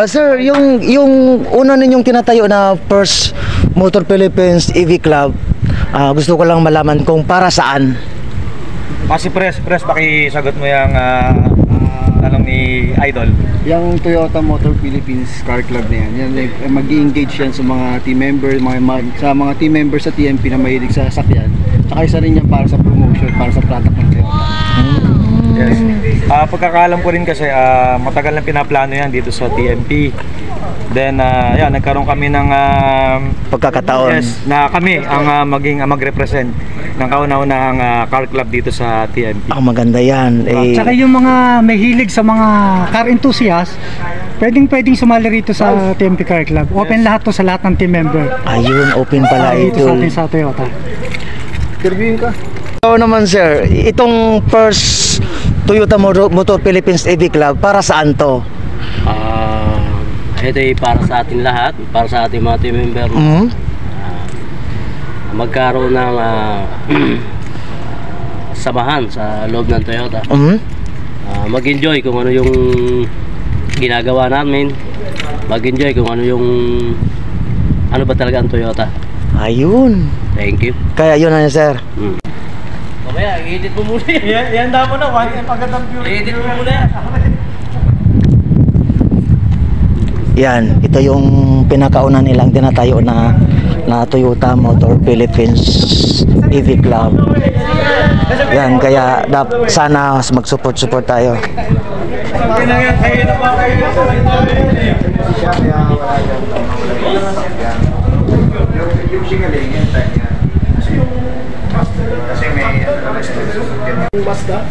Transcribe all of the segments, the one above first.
Sir, yung una ninyong tinatayo na First Motor Philippines EV Club, gusto ko lang malaman kung para saan. Kasi press, pakisagot mo yung tanong ni Idol. Yung Toyota Motor Philippines Car Club na yan, mag-i-engage yan sa mga team member, sa mga team members sa TMP na mahilig sa sasakyan. Tsaka isa rin yan para sa promotion, para sa product ng Toyota. Yes. Pagkakaalam ko rin kasi matagal na pinaplano yan dito sa TMP. Then yan, nagkaroon kami ng Pagkakataon. yes, na kami ang mag-represent ng kauna-unahang car club dito sa TMP. Maganda yan. Tsaka yung mga may hilig sa mga car enthusiast, pwedeng sumali rito sa TMP Car Club. Open lahat to sa lahat ng team member. Ayun, open pala Dito ito. sa atin sa Toyota. Interviewin ka. So naman sir, itong First Toyota Motor Philippines EV Club, para saan to? Ito ay para sa ating lahat, para sa ating mga team member. Magkaroon ng samahan sa loob ng Toyota. Mag-enjoy kung ano yung ginagawa namin. Mag-enjoy kung ano yung ano ba talaga ang Toyota. Ayun. Thank you. Kaya yun na sir. Mamaya, i-edit mo muna. Yan daw mo na, pagkatang I-edit mo muna. Yan, ito yung pinakauna nilang tinatayo na Toyota Motor Philippines EV Club. Yan, kaya sana mag-support tayo.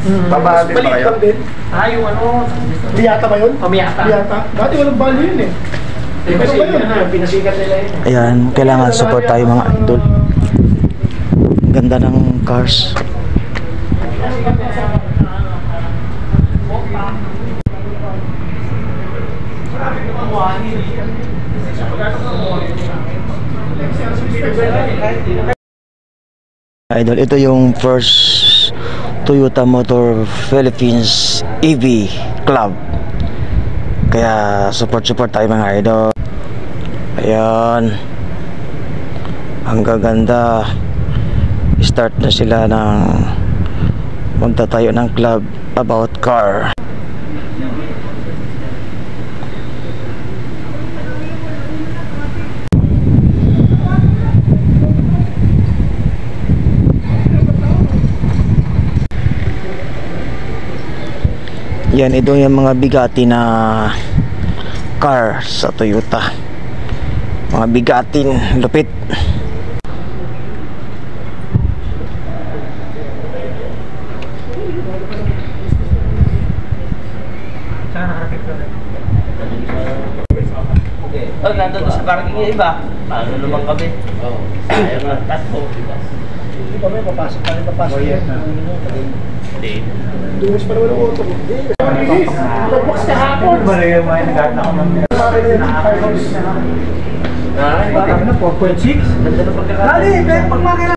Babaan din ba kayo? Yung ano, Biyata ba yun? Biyata. Dati walang value yun eh. Pero ngayon, pinasikat nila yun. Ayan, kailangan support tayo mga idol. Ganda ng cars. Idol, ito yung First Toyota Motor Philippines EV Club. Kaya support tayo mga idol. Ayan, ang gaganda. Start na sila ng magtatayo ng club about car. Yan, ito yung mga bigati na car sa Toyota. Mga bigatin, lupit. Oh, nandun sa parking yung iba. Paano naman kami? Oo. Sayang na. Tatlo. Hindi pa may papasok yan. Hindi. Dumas pa naman ang auto mo. Nagbox ka hapon. Bali yung mga nag-art na ako ng 4.6. Ganda na pagkakataon. Dali, pag makina.